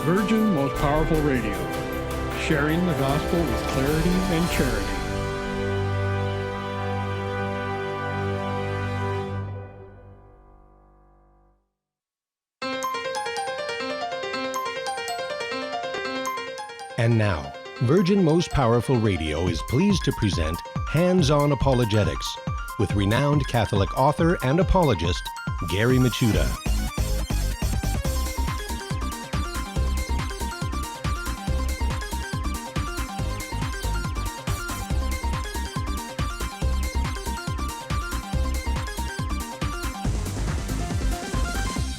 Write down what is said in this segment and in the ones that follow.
Virgin Most Powerful Radio, sharing the gospel with clarity and charity. And now, Virgin Most Powerful Radio is pleased to present Hands-On Apologetics with renowned Catholic author and apologist, Gary Machuda.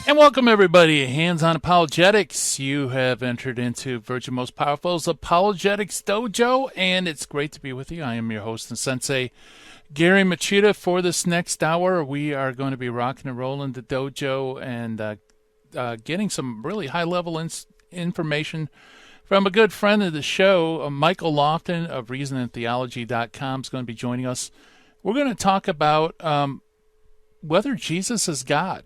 And welcome, everybody. Hands-On Apologetics. You have entered into Virgin Most Powerful's Apologetics Dojo, and it's great to be with you. I am your host and sensei, Gary Machuda. For this next hour, we are going to be rocking and rolling the dojo and getting some really high-level information from a good friend of the show, Michael Lofton of ReasonandTheology.com is going to be joining us. We're going to talk about whether Jesus is God.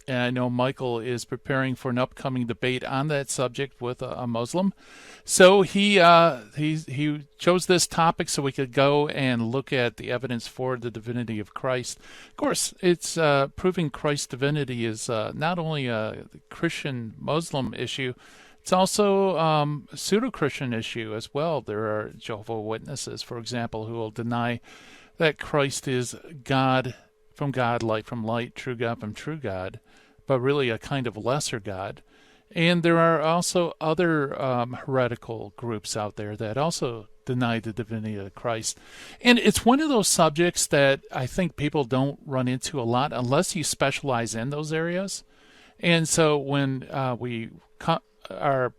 And I know Michael is preparing for an upcoming debate on that subject with a Muslim. So he chose this topic so we could go and look at the evidence for the divinity of Christ. Of course, it's proving Christ's divinity is not only a Christian-Muslim issue, it's also a pseudo-Christian issue as well. There are Jehovah's Witnesses, for example, who will deny that Christ is God from God, light from light, true God from true God, but really a kind of lesser God. And there are also other heretical groups out there that also deny the divinity of Christ. And it's one of those subjects that I think people don't run into a lot unless you specialize in those areas. And so when we are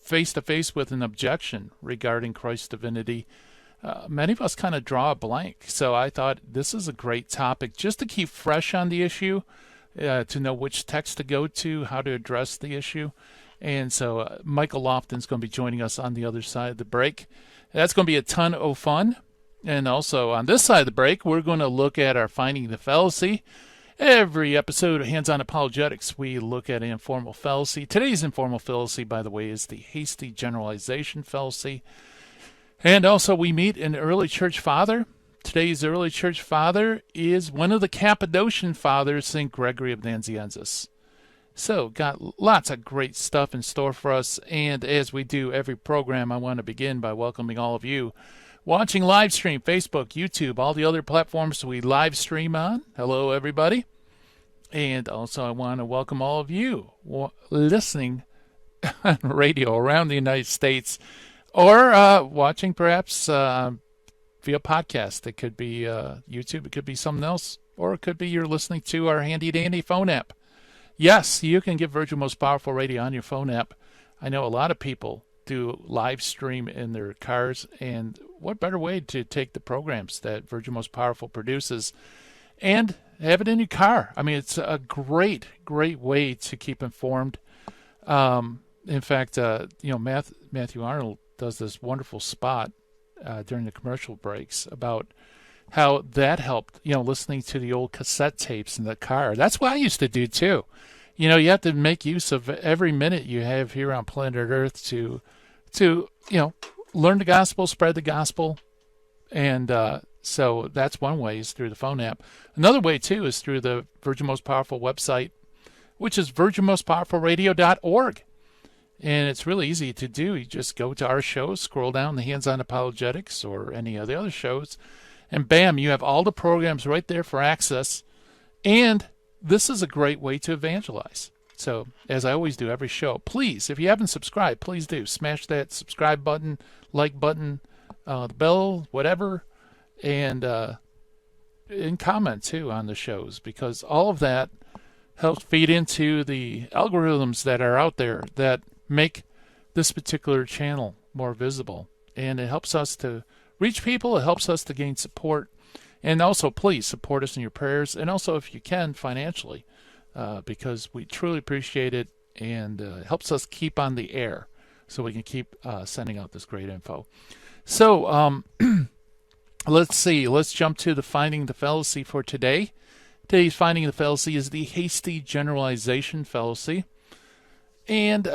face-to-face with an objection regarding Christ's divinity, many of us kind of draw a blank. So I thought this is a great topic just to keep fresh on the issue, to know which text to go to, how to address the issue. And so Michael Lofton's going to be joining us on the other side of the break. That's going to be a ton of fun. And also on this side of the break, we're going to look at our Finding the Fallacy. Every episode of Hands-On Apologetics, we look at an informal fallacy. Today's informal fallacy, by the way, is the Hasty Generalization fallacy. And also we meet an early church father. Today's early church father is one of the Cappadocian fathers, St. Gregory of Nazianzus. So got lots of great stuff in store for us. And as we do every program, I want to begin by welcoming all of you watching live stream, Facebook, YouTube, all the other platforms we live stream on. Hello, everybody. And also I want to welcome all of you listening on radio around the United States, or watching perhaps via podcast. It could be YouTube, it could be something else, or it could be you're listening to our handy-dandy phone app. Yes, you can get Virgin Most Powerful Radio on your phone app. I know a lot of people do live stream in their cars, and what better way to take the programs that Virgin Most Powerful produces and have it in your car. I mean, it's a great, great way to keep informed. In fact, Matthew Arnold does this wonderful spot during the commercial breaks about how that helped, listening to the old cassette tapes in the car. That's what I used to do too. You have to make use of every minute you have here on planet Earth to learn the gospel, spread the gospel. And so that's one way, is through the phone app. Another way too is through the Virgin Most Powerful website, which is virginmostpowerfulradio.org. And it's really easy to do. You just go to our shows, scroll down the Hands-On Apologetics or any of the other shows, and bam, you have all the programs right there for access. And this is a great way to evangelize. So, as I always do every show, please, if you haven't subscribed, please do. Smash that subscribe button, like button, the bell, whatever, and comment, too, on the shows, because all of that helps feed into the algorithms that are out there that make this particular channel more visible. And it helps us to reach people. It helps us to gain support. And also, please support us in your prayers. And also, if you can, financially, because we truly appreciate it. And it helps us keep on the air so we can keep sending out this great info. So let's see. Let's jump to the Finding the Fallacy for today. Today's Finding the Fallacy is the Hasty Generalization fallacy. And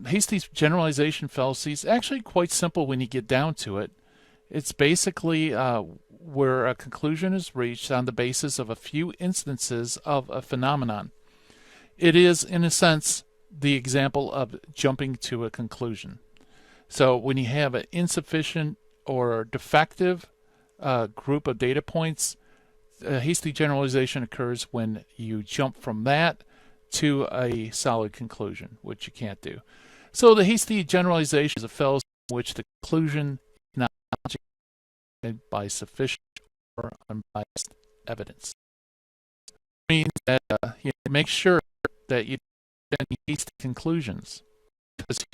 Hasty's generalization fallacy is actually quite simple when you get down to it. It's basically where a conclusion is reached on the basis of a few instances of a phenomenon. It is, in a sense, the example of jumping to a conclusion. So when you have an insufficient or defective group of data points, hasty generalization occurs when you jump from that to a solid conclusion, which you can't do. So the hasty generalization is a fallacy in which the conclusion is not justified by sufficient or unbiased evidence. It means that you make sure that you don't make hasty conclusions, because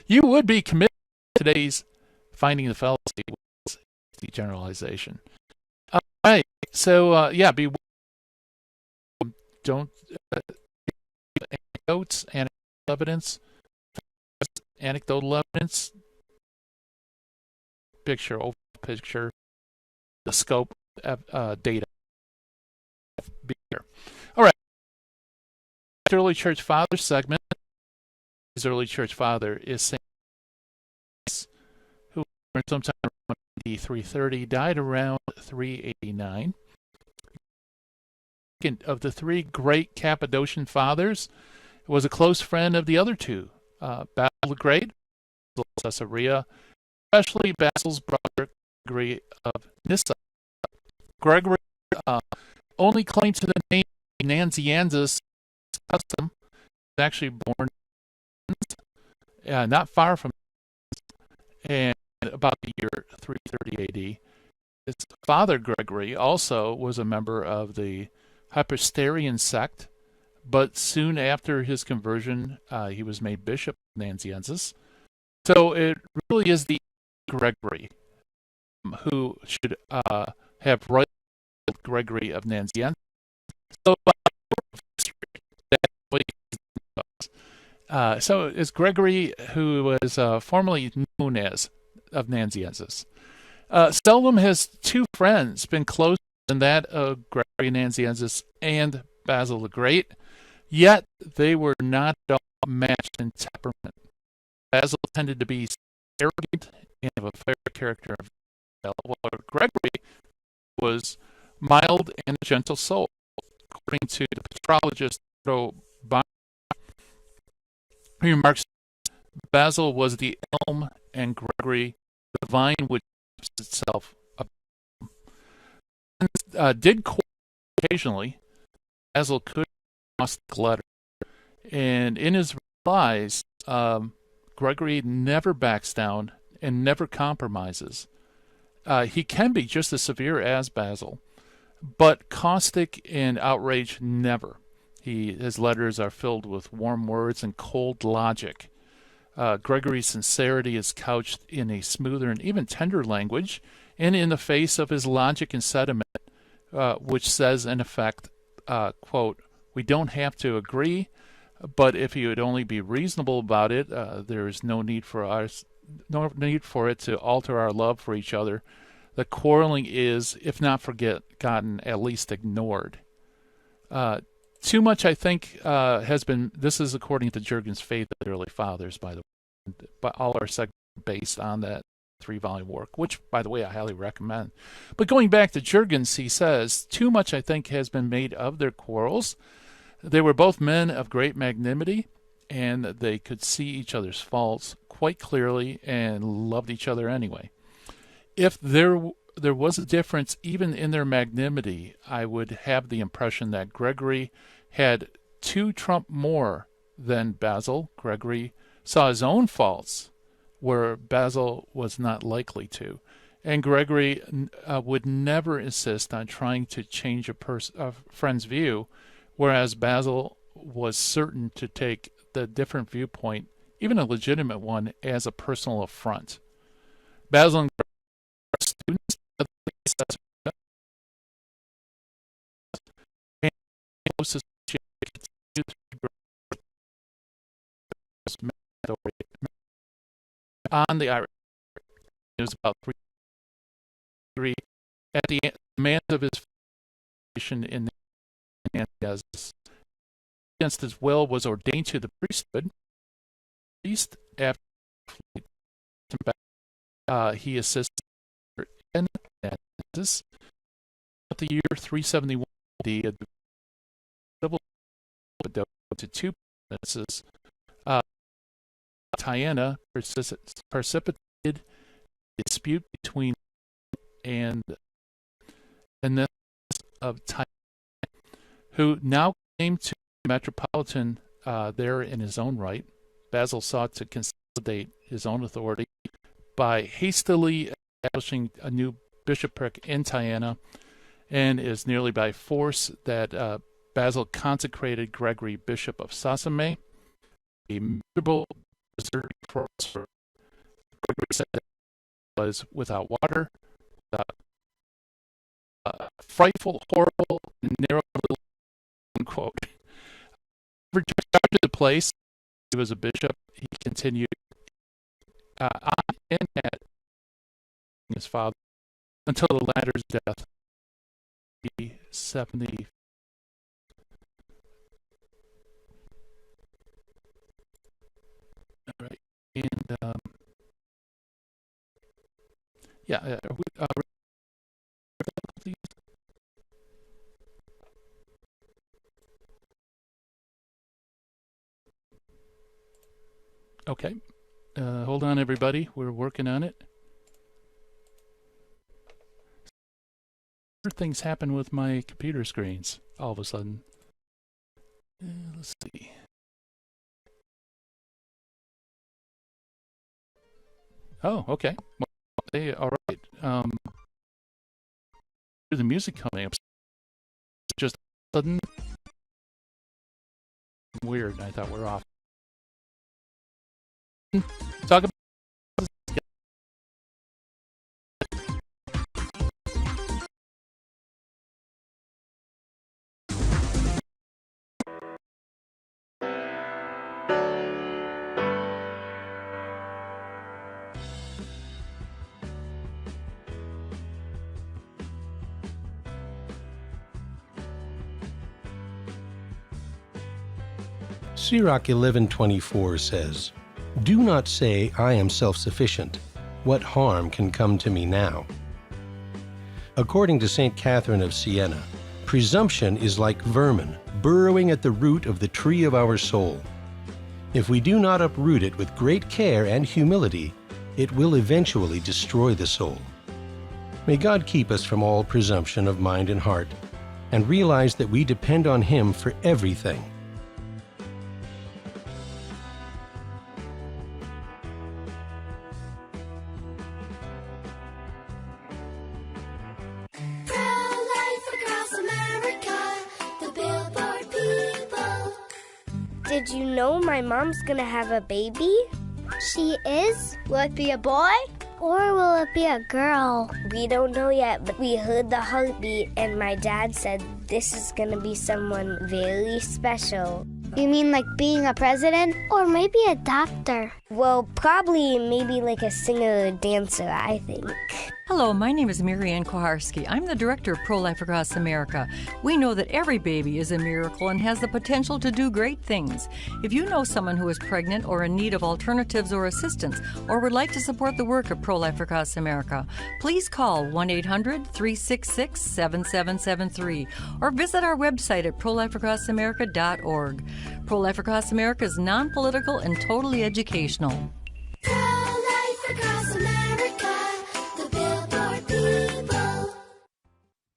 you would be committed to today's finding the fallacy with hasty generalization. All right, so don't anecdotal evidence, picture over picture, the scope of data. All right, early church father segment. His early church father is Saint, who sometime around 330, died around 389. Of the three great Cappadocian fathers, was a close friend of the other two, Basil the Great, Caesarea, especially Basil's brother Gregory of Nyssa. Gregory only claimed to the name Nazianzus custom, was actually born not far from, and about the year 330 AD. His father Gregory also was a member of the Hypersterian sect, but soon after his conversion, he was made bishop of Nazianzus. So it really is the Gregory who should have right Gregory of Nazianzus. So so it's Gregory, who was formerly known as of Nazianzus. Seldom has two friends been closer than that of Gregory Nazianzus and Basil the Great, yet they were not at all matched in temperament. Basil tended to be arrogant and of a fair character, while Gregory was mild and a gentle soul. According to the patrologist he remarks, Basil was the elm and Gregory the vine which itself did occasionally. Basil could cross the letter, and in his replies, Gregory never backs down and never compromises. He can be just as severe as Basil, but caustic and outrage never. His letters are filled with warm words and cold logic. Gregory's sincerity is couched in a smoother and even tender language, and in the face of his logic and sentiment, which says, in effect, quote, "We don't have to agree, but if you would only be reasonable about it, there is no need for it to alter our love for each other. The quarreling is, if not forgotten, at least ignored." Too much, I think, has been. This is according to Jurgen's Faith of the Early Fathers, by the way, but all our segments based on that 3-volume work, which, by the way, I highly recommend. But going back to Jurgens, he says, too much, I think, has been made of their quarrels. They were both men of great magnanimity, and they could see each other's faults quite clearly and loved each other anyway. If there was a difference even in their magnanimity, I would have the impression that Gregory had 2 trump more than Basil. Gregory saw his own faults where Basil was not likely to, and Gregory would never insist on trying to change a friend's view, whereas Basil was certain to take the different viewpoint, even a legitimate one, as a personal affront. Basil and Gregory are students of the on the Irish. It was about 3 at the command of his foundation in the Nazianzus. against his will, was ordained to the priesthood. Priest after he assisted in Nazianzus. At the year 371 AD, civil to two provinces. Tiana precipitated a dispute between and this of Tiana, who now claimed to be metropolitan there in his own right. Basil sought to consolidate his own authority by hastily establishing a new bishopric in Tiana, and it is nearly by force that Basil consecrated Gregory, Bishop of Sasame, a miserable deserted crossroad. Gregory said that it was without water, frightful, horrible, narrow little unquote. Returned to the place, he was a bishop. He continued on and at his father until the latter's death. 70. All right, and yeah, okay. Hold on, everybody. We're working on it. Things happen with my computer screens all of a sudden. Let's see. Oh, okay. Well, hey, all right. The music coming up just sudden weird. I thought we're off. Talk about Sirach 11:24 says, "Do not say, I am self-sufficient. What harm can come to me now?" According to St. Catherine of Siena, presumption is like vermin burrowing at the root of the tree of our soul. If we do not uproot it with great care and humility, it will eventually destroy the soul. May God keep us from all presumption of mind and heart, and realize that we depend on Him for everything. Did you know my mom's gonna have a baby? She is? Will it be a boy? Or will it be a girl? We don't know yet, but we heard the heartbeat and my dad said this is gonna be someone very special. You mean like being a president? Or maybe a doctor. Well, probably maybe like a singer or dancer, I think. Hello, my name is Mary Ann Koharski. I'm the director of Pro-Life Across America. We know that every baby is a miracle and has the potential to do great things. If you know someone who is pregnant or in need of alternatives or assistance, or would like to support the work of Pro-Life Across America, please call 1-800-366-7773 or visit our website at prolifeacrossamerica.org. Pro-Life Across America is non-political and totally educational. Pro-Life Across America, the Billboard people.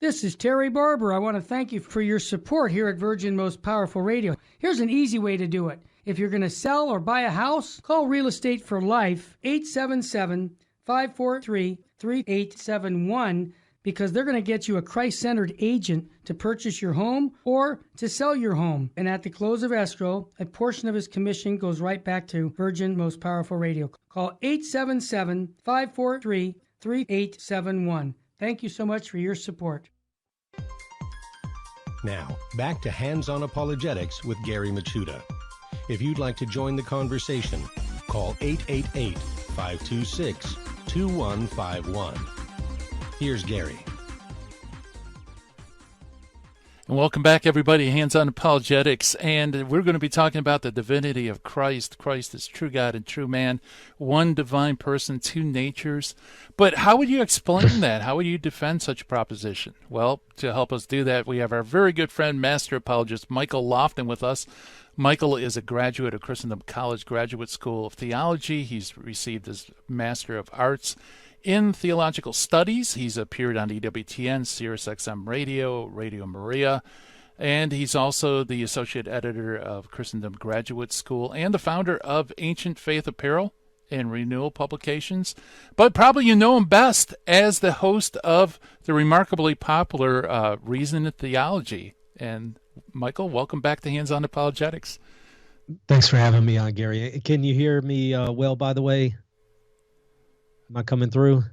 This is Terry Barber. I want to thank you for your support here at Virgin Most Powerful Radio. Here's an easy way to do it. If you're going to sell or buy a house, call Real Estate for Life, 877-543-3871, because they're going to get you a Christ-centered agent to purchase your home or to sell your home. And at the close of escrow, a portion of his commission goes right back to Virgin Most Powerful Radio. Call 877-543-3871. Thank you so much for your support. Now, back to Hands-on Apologetics with Gary Machuda. If you'd like to join the conversation, call 888-526-2151. Here's Gary. And welcome back, everybody. Hands on Apologetics. And we're going to be talking about the divinity of Christ. Christ is true God and true man, one divine person, two natures. But how would you explain that? How would you defend such a proposition? Well, to help us do that, we have our very good friend, master apologist Michael Lofton with us. Michael is a graduate of Christendom College Graduate School of Theology. He's received his Master of Arts in Theological Studies. He's appeared on EWTN, SiriusXM Radio, Radio Maria, and he's also the associate editor of Christendom Graduate School and the founder of Ancient Faith Apparel and Renewal Publications. But probably you know him best as the host of the remarkably popular Reason and Theology. And Michael, welcome back to Hands on Apologetics. Thanks for having me on, Gary. Can you hear me well, by the way? Am I coming through?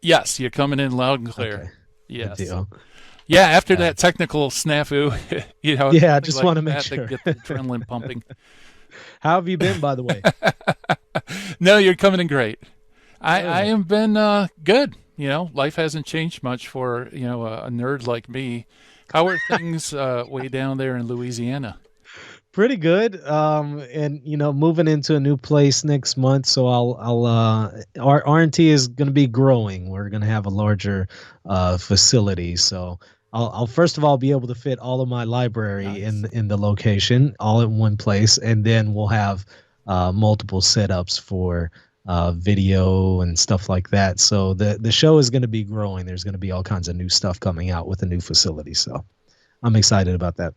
Yes, you're coming in loud and clear. Okay. Yes. Good deal. Yeah, after that technical snafu, Yeah, I just want to make sure. To get the adrenaline pumping. How have you been, by the way? No, you're coming in great. I have been good. Life hasn't changed much for, a nerd like me. How are things way down there in Louisiana? Pretty good. And moving into a new place next month, so our R&T is going to be growing. We're going to have a larger facility, so I'll first of all be able to fit all of my library in the location all in one place, and then we'll have multiple setups for video and stuff like that. So the show is going to be growing. There's going to be all kinds of new stuff coming out with the new facility, so I'm excited about that.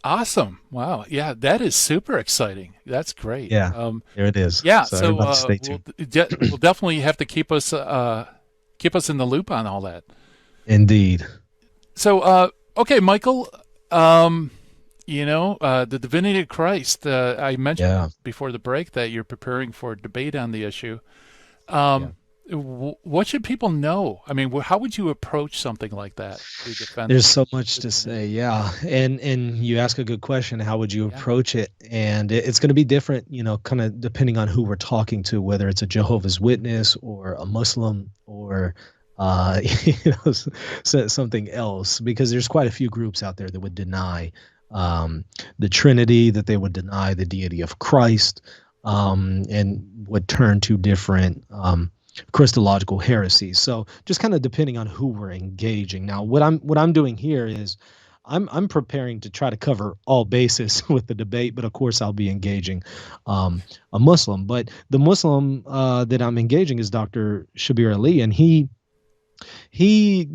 Awesome. Wow. Yeah, that is super exciting. That's great. Yeah, there it is. Yeah, so stay tuned. We'll definitely have to keep us in the loop on all that. Indeed. So, okay, Michael, the divinity of Christ, I mentioned before the break that you're preparing for a debate on the issue. What should people know? I mean, how would you approach something like that to defend? There's so much to say, and you ask a good question. How would you approach it? And it's going to be different, kind of depending on who we're talking to, whether it's a Jehovah's Witness or a Muslim or something else, because there's quite a few groups out there that would deny the Trinity, that they would deny the deity of Christ, and would turn to different Christological heresies. So just kind of depending on who we're engaging. Now, what I'm doing here is I'm preparing to try to cover all bases with the debate, but of course I'll be engaging a Muslim. But the Muslim that I'm engaging is Dr. Shabir Ali, and he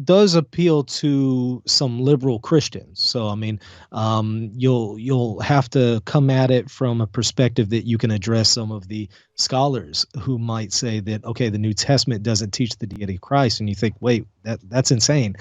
does appeal to some liberal Christians. So, I mean, you'll have to come at it from a perspective that you can address some of the scholars who might say that, okay, the New Testament doesn't teach the deity of Christ. And you think, wait, that's insane.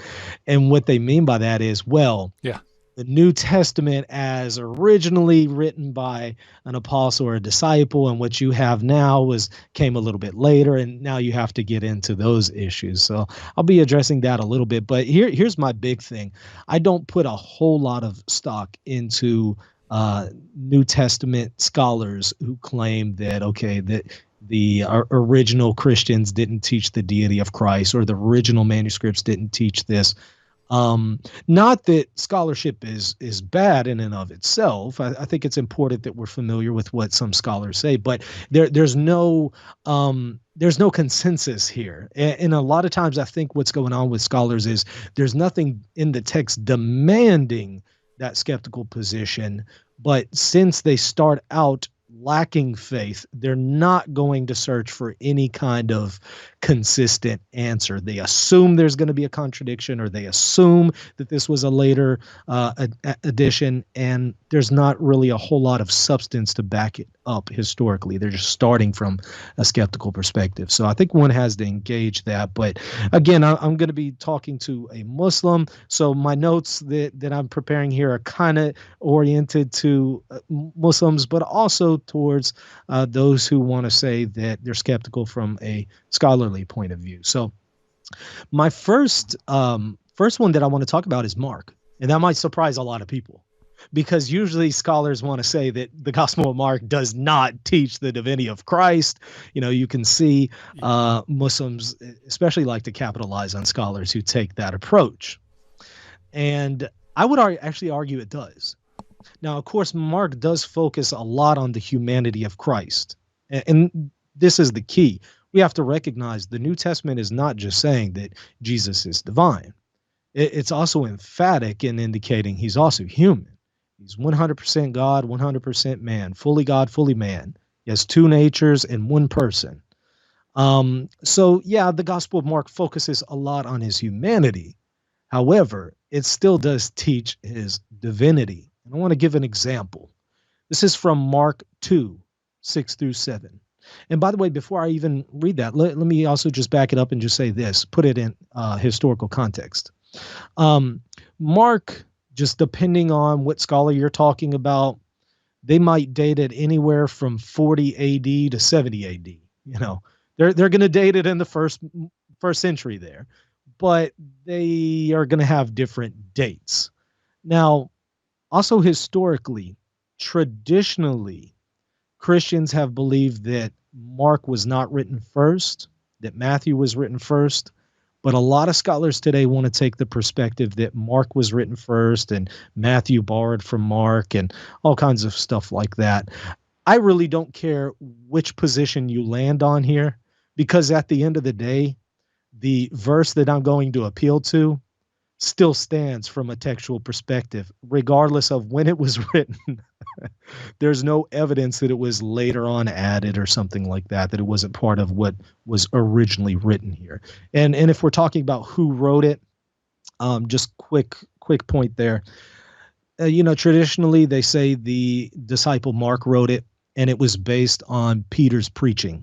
And what they mean by that is, the New Testament as originally written by an apostle or a disciple, and what you have now came a little bit later, and now you have to get into those issues. So I'll be addressing that a little bit, but here's my big thing. I don't put a whole lot of stock into New Testament scholars who claim that, that the original Christians didn't teach the deity of Christ, or the original manuscripts didn't teach this. Not that scholarship is bad in and of itself. I think it's important that we're familiar with what some scholars say, but there's no consensus here. And a lot of times I think what's going on with scholars is there's nothing in the text demanding that skeptical position, but since they start out lacking faith, they're not going to search for any kind of consistent answer. They assume there's going to be a contradiction, or they assume that this was a later addition, and there's not really a whole lot of substance to back it up historically. They're just starting from a skeptical perspective. So I think one has to engage that. But again, I'm going to be talking to a Muslim, so my notes that I'm preparing here are kind of oriented to Muslims, but also towards those who want to say that they're skeptical from a scholarly point of view. So my first one that I want to talk about is Mark, and that might surprise a lot of people, because usually scholars want to say that the Gospel of Mark does not teach the divinity of Christ. You can see Muslims especially like to capitalize on scholars who take that approach. And I would actually argue it does. Now, of course, Mark does focus a lot on the humanity of Christ. And this is the key. We have to recognize the New Testament is not just saying that Jesus is divine. It's also emphatic in indicating he's also human. He's 100% God, 100% man, fully God, fully man. He has two natures in one person. So, yeah, the Gospel of Mark focuses a lot on his humanity. However, it still does teach his divinity. And I want to give an example. This is from Mark 2, 6 through 7. And by the way, before I even read that, let me also just back it up and just say this, put it in historical context. Mark, just depending on what scholar you're talking about, they might date it anywhere from 40 AD to 70 AD. You know, they're going to date it in the first century there, but they are going to have different dates. Now, also historically, traditionally, Christians have believed that Mark was not written first, that Matthew was written first, but a lot of scholars today want to take the perspective that Mark was written first and Matthew borrowed from Mark and all kinds of stuff like that. I really don't care which position you land on here, because at the end of the day, the verse that I'm going to appeal to still stands from a textual perspective, regardless of when it was written. There's no evidence that it was later on added or something like that, that it wasn't part of what was originally written here. And if we're talking about who wrote it, just quick point there. Traditionally they say the disciple Mark wrote it, and it was based on Peter's preaching.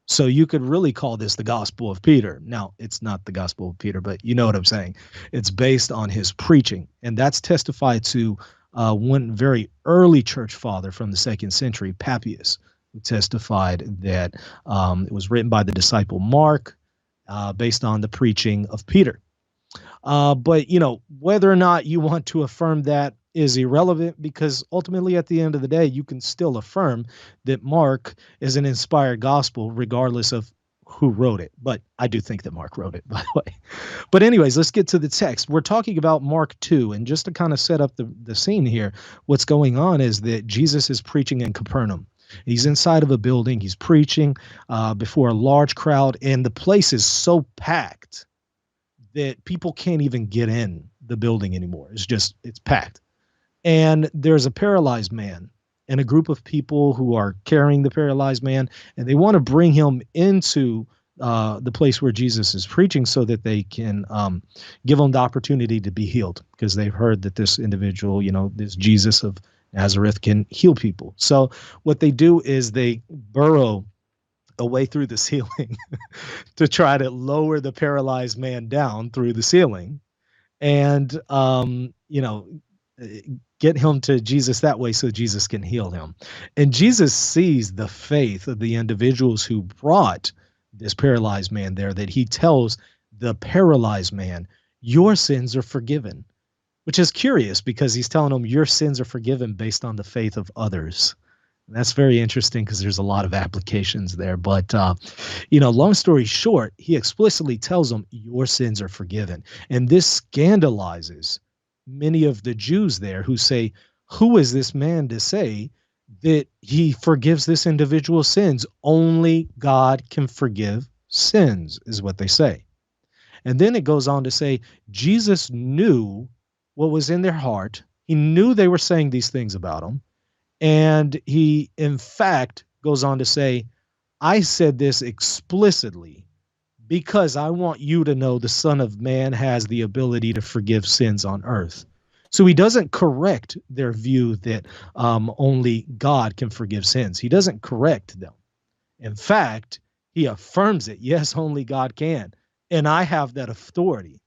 So you could really call this the Gospel of Peter. Now, it's not the Gospel of Peter, but you know what I'm saying. It's based on his preaching. And that's testified to one very early church father from the 2nd century, Papias, who testified that it was written by the disciple Mark based on the preaching of Peter. But, whether or not you want to affirm that is irrelevant, because ultimately at the end of the day, you can still affirm that Mark is an inspired gospel regardless of who wrote it. But I do think that Mark wrote it, by the way. But anyways, let's get to the text. We're talking about Mark 2, and just to kind of set up the scene here, what's going on is that Jesus is preaching in Capernaum. He's inside of a building. He's preaching before a large crowd, and the place is so packed that people can't even get in the building anymore. It's packed. And there's a paralyzed man and a group of people who are carrying the paralyzed man, and they want to bring him into the place where Jesus is preaching so that they can give him the opportunity to be healed, because they've heard that this individual, this Jesus of Nazareth, can heal people. So what they do is they burrow a way through the ceiling to try to lower the paralyzed man down through the ceiling and, get him to Jesus that way so Jesus can heal him. And Jesus sees the faith of the individuals who brought this paralyzed man there, that he tells the paralyzed man, your sins are forgiven, which is curious because he's telling him your sins are forgiven based on the faith of others. And that's very interesting because there's a lot of applications there. But, long story short, he explicitly tells him your sins are forgiven. And this scandalizes many of the Jews there, who say, who is this man to say that he forgives this individual's sins? Only God can forgive sins, is what they say. And then it goes on to say, Jesus knew what was in their heart. He knew they were saying these things about him. And he, in fact, goes on to say, I said this explicitly because I want you to know the Son of Man has the ability to forgive sins on earth. So he doesn't correct their view that only God can forgive sins. He doesn't correct them. In fact, he affirms it. Yes, only God can. And I have that authority.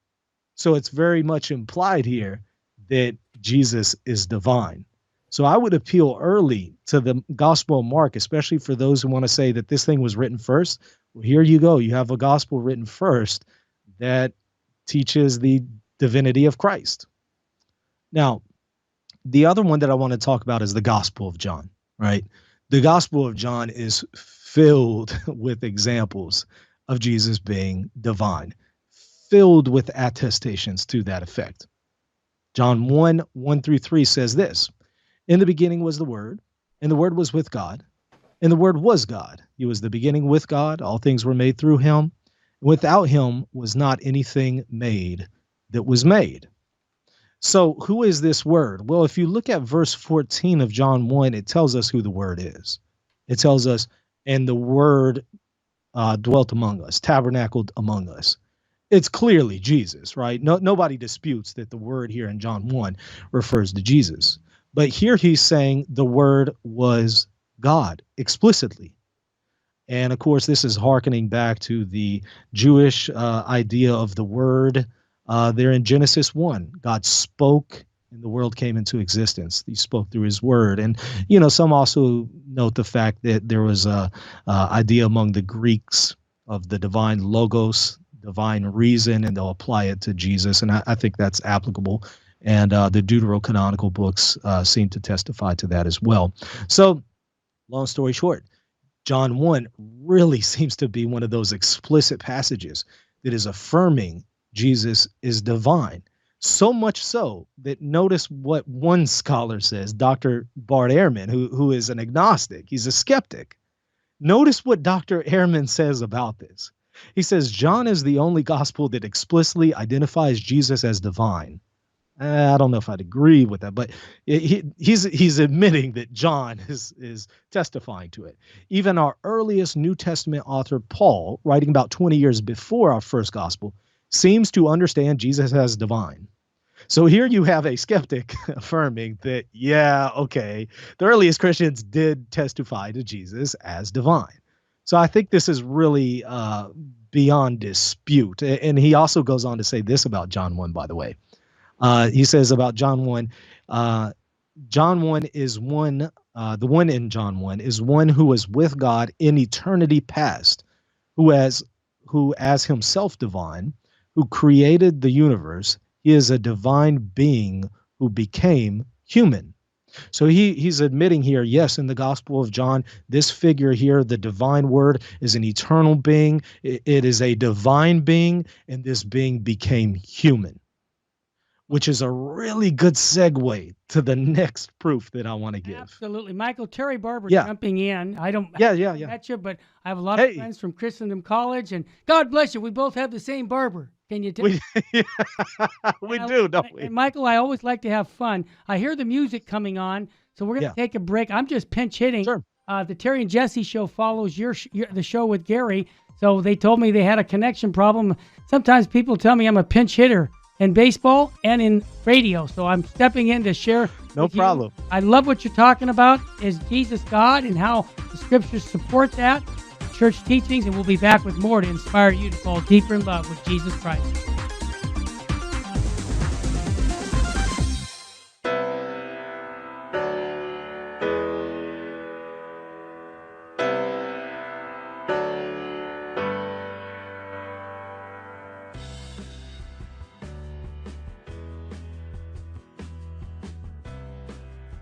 So it's very much implied here that Jesus is divine. So I would appeal early to the Gospel of Mark, especially for those who want to say that this thing was written first. Well, here you go. You have a gospel written first that teaches the divinity of Christ. Now, the other one that I want to talk about is the Gospel of John, right? The Gospel of John is filled with examples of Jesus being divine, filled with attestations to that effect. John 1, 1 through 3 says this: In the beginning was the Word, and the Word was with God, and the Word was God. He was the beginning with God. All things were made through him. Without him was not anything made that was made. So who is this Word? Well, if you look at verse 14 of John 1, it tells us who the Word is. It tells us, and the Word dwelt among us, tabernacled among us. It's clearly Jesus, right? Nobody disputes that the Word here in John 1 refers to Jesus. But here he's saying the Word was God explicitly. And of course, this is hearkening back to the Jewish idea of the Word there in Genesis 1. God spoke and the world came into existence. He spoke through his Word. And, some also note the fact that there was a idea among the Greeks of the divine logos, divine reason, and they'll apply it to Jesus. And I think that's applicable. And the Deuterocanonical books seem to testify to that as well. So, long story short, John 1 really seems to be one of those explicit passages that is affirming Jesus is divine. So much so that notice what one scholar says, Dr. Bart Ehrman, who is an agnostic. He's a skeptic. Notice what Dr. Ehrman says about this. He says, John is the only gospel that explicitly identifies Jesus as divine. I don't know if I'd agree with that, but he's admitting that John is testifying to it. Even our earliest New Testament author, Paul, writing about 20 years before our first gospel, seems to understand Jesus as divine. So here you have a skeptic affirming that, the earliest Christians did testify to Jesus as divine. So I think this is really beyond dispute. And he also goes on to say this about John 1, by the way. He says about John 1, John 1 is one, the one in John 1 is one who was with God in eternity past, who as himself divine, who created the universe. He is a divine being who became human. So he's admitting here, yes, in the Gospel of John, this figure here, the divine Word, is an eternal being. It is a divine being, and this being became human, which is a really good segue to the next proof that I want to give. Absolutely. Michael, Terry Barber jumping in. I don't met you, but I have a lot of friends from Christendom College, and God bless you, we both have the same barber. Can you tell? We do, don't we? And Michael, I always like to have fun. I hear the music coming on, so we're going to take a break. I'm just pinch hitting. Sure. The Terry and Jesse show follows the show with Gary, so they told me they had a connection problem. Sometimes people tell me I'm a pinch hitter in baseball and in radio, so I'm stepping in to share. No problem. I love what you're talking about. Is Jesus God and how the scriptures support that, church teachings, and we'll be back with more to inspire you to fall deeper in love with Jesus Christ.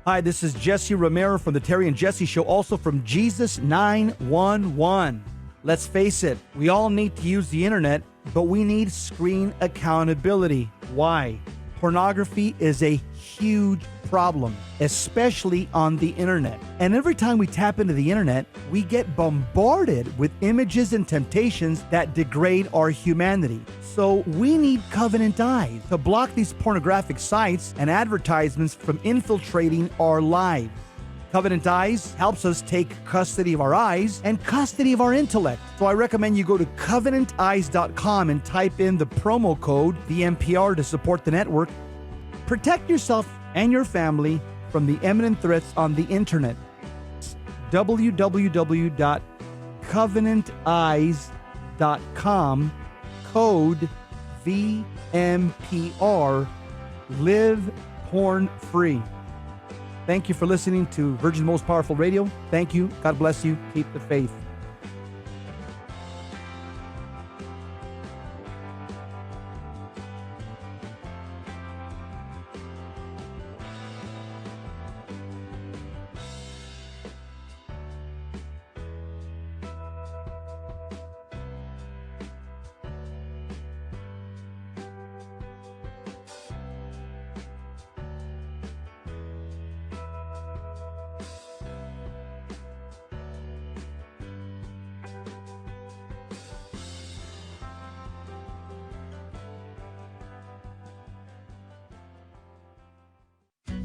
Hi, this is Jesse Romero from the Terry and Jesse Show, also from Jesus 911. Let's face it, we all need to use the internet, but we need screen accountability. Why? Pornography is a huge problem, especially on the internet. And every time we tap into the internet, we get bombarded with images and temptations that degrade our humanity. So we need Covenant Eyes to block these pornographic sites and advertisements from infiltrating our lives. Covenant Eyes helps us take custody of our eyes and custody of our intellect. So I recommend you go to covenanteyes.com and type in the promo code VMPR to support the network. Protect yourself and your family from the imminent threats on the internet. www.covenanteyes.com, code VMPR, live porn free. Thank you for listening to Virgin's Most Powerful Radio. Thank you. God bless you. Keep the faith.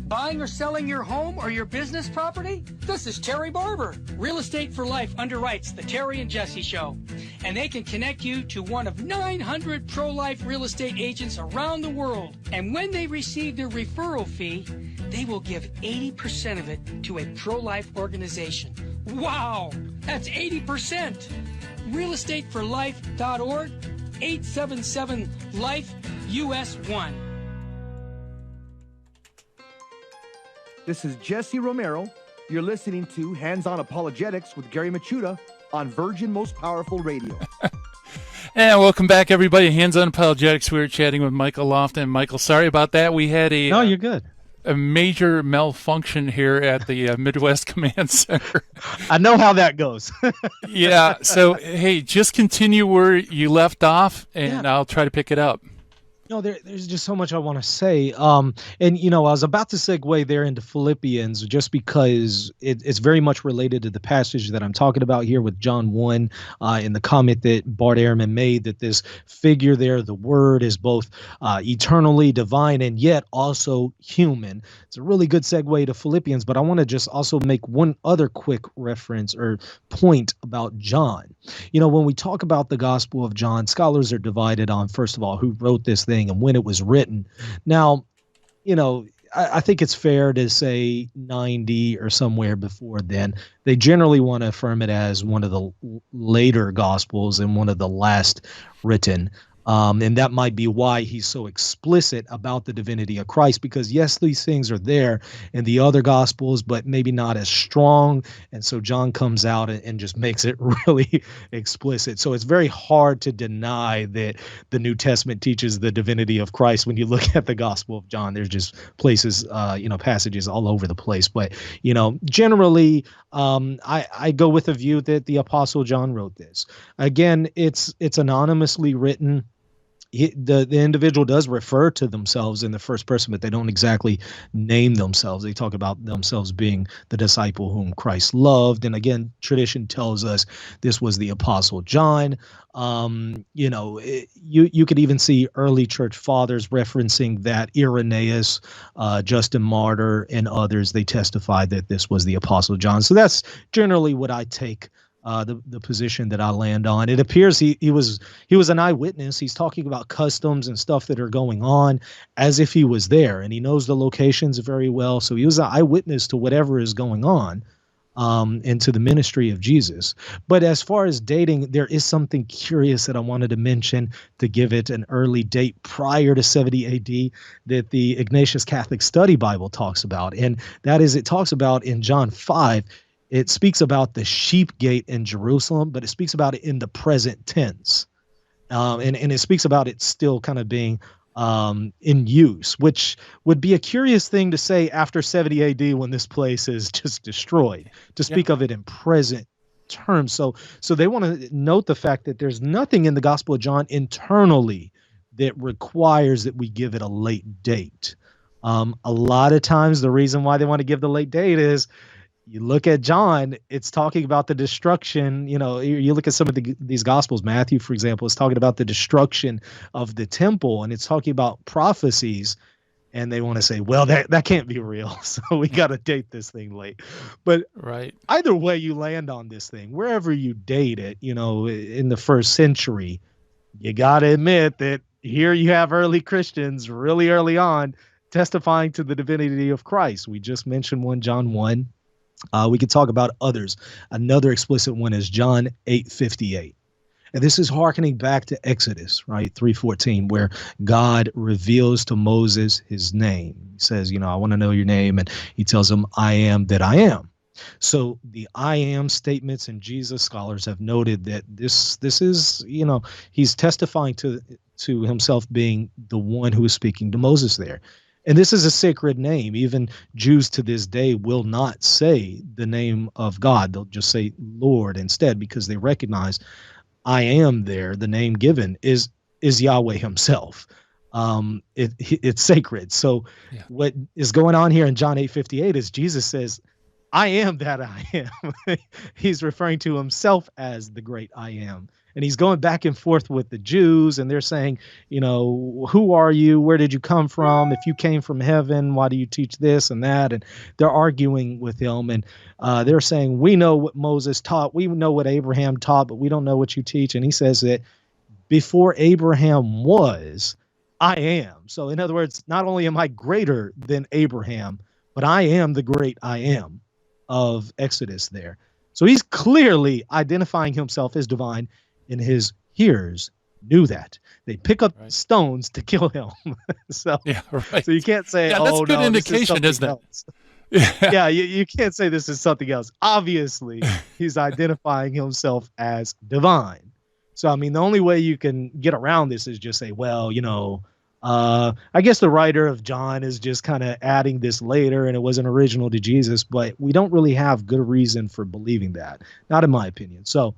Buying or selling your home or your business property? This is Terry Barber. Real Estate for Life underwrites the Terry and Jesse Show, and they can connect you to one of 900 pro-life real estate agents around the world. And when they receive their referral fee, they will give 80% of it to a pro-life organization. Wow, that's 80%. realestateforlife.org, 877-LIFE-US1. This is Jesse Romero. You're listening to Hands-On Apologetics with Gary Machuda on Virgin Most Powerful Radio. And welcome back, everybody. Hands-On Apologetics. We were chatting with Michael Lofton. Michael, sorry about that. We had No, you're good. a major malfunction here at the Midwest Command Center. I know how that goes. Yeah. So, hey, just continue where you left off, and I'll try to pick it up. No, there's just so much I want to say. And, I was about to segue there into Philippians just because it's very much related to the passage that I'm talking about here with John 1 in the comment that Bart Ehrman made, that this figure there, the Word, is both eternally divine and yet also human. It's a really good segue to Philippians, but I want to just also make one other quick reference or point about John. When we talk about the Gospel of John, scholars are divided on, first of all, who wrote this thing and when it was written. Now, I think it's fair to say 90 or somewhere before then. They generally want to affirm it as one of the later Gospels and one of the last written. And that might be why he's so explicit about the divinity of Christ, because yes, these things are there in the other Gospels, but maybe not as strong. And so John comes out and just makes it really explicit. So it's very hard to deny that the New Testament teaches the divinity of Christ. When you look at the Gospel of John, there's just places, passages all over the place. But, generally, I go with the view that the Apostle John wrote this. Again, it's anonymously written. The individual does refer to themselves in the first person, but they don't exactly name themselves. They talk about themselves being the disciple whom Christ loved. And again, tradition tells us this was the Apostle John. You could even see early church fathers referencing that. Irenaeus, Justin Martyr, and others, they testified that this was the Apostle John. So that's generally what I take the position that I land on. It appears he was an eyewitness. He's talking about customs and stuff that are going on as if he was there, and he knows the locations very well. So he was an eyewitness to whatever is going on and to the ministry of Jesus. But as far as dating, there is something curious that I wanted to mention to give it an early date prior to 70 AD that the Ignatius Catholic Study Bible talks about. And that is, it talks about in John 5, it speaks about the sheep gate in Jerusalem, but it speaks about it in the present tense. And it speaks about it still kind of being in use, which would be a curious thing to say after 70 AD when this place is just destroyed, to speak of it in present terms. So they want to note the fact that there's nothing in the Gospel of John internally that requires that we give it a late date. A lot of times the reason why they want to give the late date is, you look at John, it's talking about the destruction. You look at some of these Gospels, Matthew, for example, is talking about the destruction of the temple, and it's talking about prophecies. And they want to say, well, that can't be real. So we got to date this thing late. But either way you land on this thing, wherever you date it, in the first century, you got to admit that here you have early Christians really early on testifying to the divinity of Christ. We just mentioned one, John 1. We could talk about others. Another explicit one is John 8:58. And this is hearkening back to Exodus, right? 3:14, where God reveals to Moses his name. He says, I want to know your name. And he tells him, I am that I am. So the I am statements in Jesus, scholars have noted that this is, he's testifying to himself being the one who is speaking to Moses there. And this is a sacred name. Even Jews to this day will not say the name of God. They'll just say Lord instead, because they recognize I am there. The name given is Yahweh himself. It's sacred. So what is going on here in John 8:58 is Jesus says, I am that I am. He's referring to himself as the great I am. And he's going back and forth with the Jews, and they're saying, who are you? Where did you come from? If you came from heaven, why do you teach this and that? And they're arguing with him, and they're saying, we know what Moses taught. We know what Abraham taught, but we don't know what you teach. And he says that before Abraham was, I am. So in other words, not only am I greater than Abraham, but I am the great I am of Exodus there. So he's clearly identifying himself as divine, and his hearers knew that. They pick up stones to kill him. So you can't say, that's a good indication, isn't it? Yeah, you can't say this is something else. Obviously, he's identifying himself as divine. So, I mean, the only way you can get around this is just say, well, I guess the writer of John is just kind of adding this later, and it wasn't original to Jesus, but we don't really have good reason for believing that, not in my opinion. So,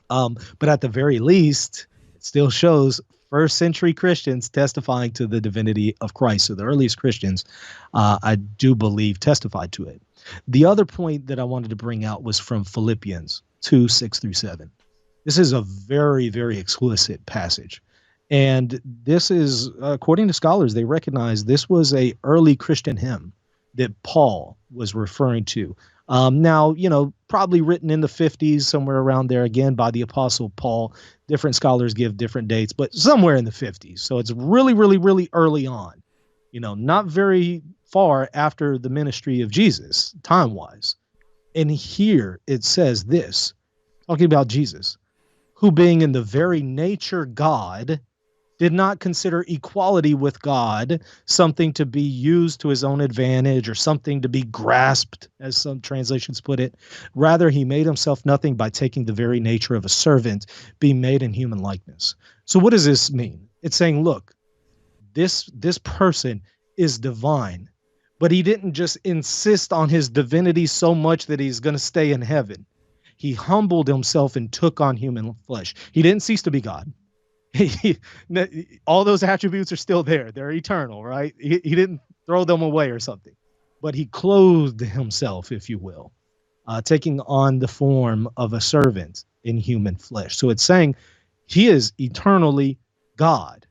but at the very least, it still shows first century Christians testifying to the divinity of Christ. So the earliest Christians, I do believe, testified to it. The other point that I wanted to bring out was from Philippians 2:6-7. This is a very, very explicit passage. And this is, according to scholars, they recognize this was a early Christian hymn that Paul was referring to. Now, probably written in the 50s, somewhere around there, again, by the Apostle Paul. Different scholars give different dates, but somewhere in the 50s. So it's really, really, really early on, not very far after the ministry of Jesus, time-wise. And here it says this, talking about Jesus, who being in the very nature God, did not consider equality with God something to be used to his own advantage or something to be grasped, as some translations put it. Rather, he made himself nothing by taking the very nature of a servant, being made in human likeness. So what does this mean? It's saying, look, this person is divine, but he didn't just insist on his divinity so much that he's going to stay in heaven. He humbled himself and took on human flesh. He didn't cease to be God. All those attributes are still there. They're eternal, right? He didn't throw them away or something, but he clothed himself, if you will, taking on the form of a servant in human flesh. So it's saying he is eternally God,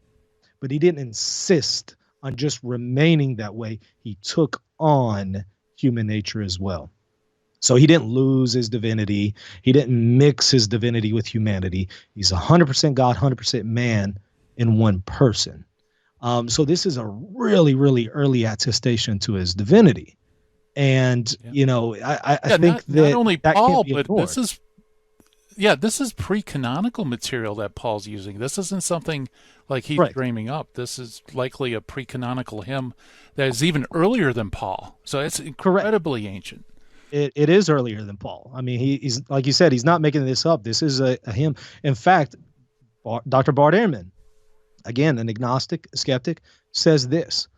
but he didn't insist on just remaining that way. He took on human nature as well. So he didn't lose his divinity. He didn't mix his divinity with humanity. He's 100% God, 100% man in one person. So this is a really, really early attestation to his divinity. And, I think not only that Paul, can't be but ignored. this is pre-canonical material that Paul's using. This isn't something like he's dreaming up. This is likely a pre-canonical hymn that is even earlier than Paul. So it's incredibly ancient. It is earlier than Paul. I mean, he's like you said, he's not making this up. This is a hymn. In fact, Dr. Bart Ehrman, again, an agnostic skeptic, says this.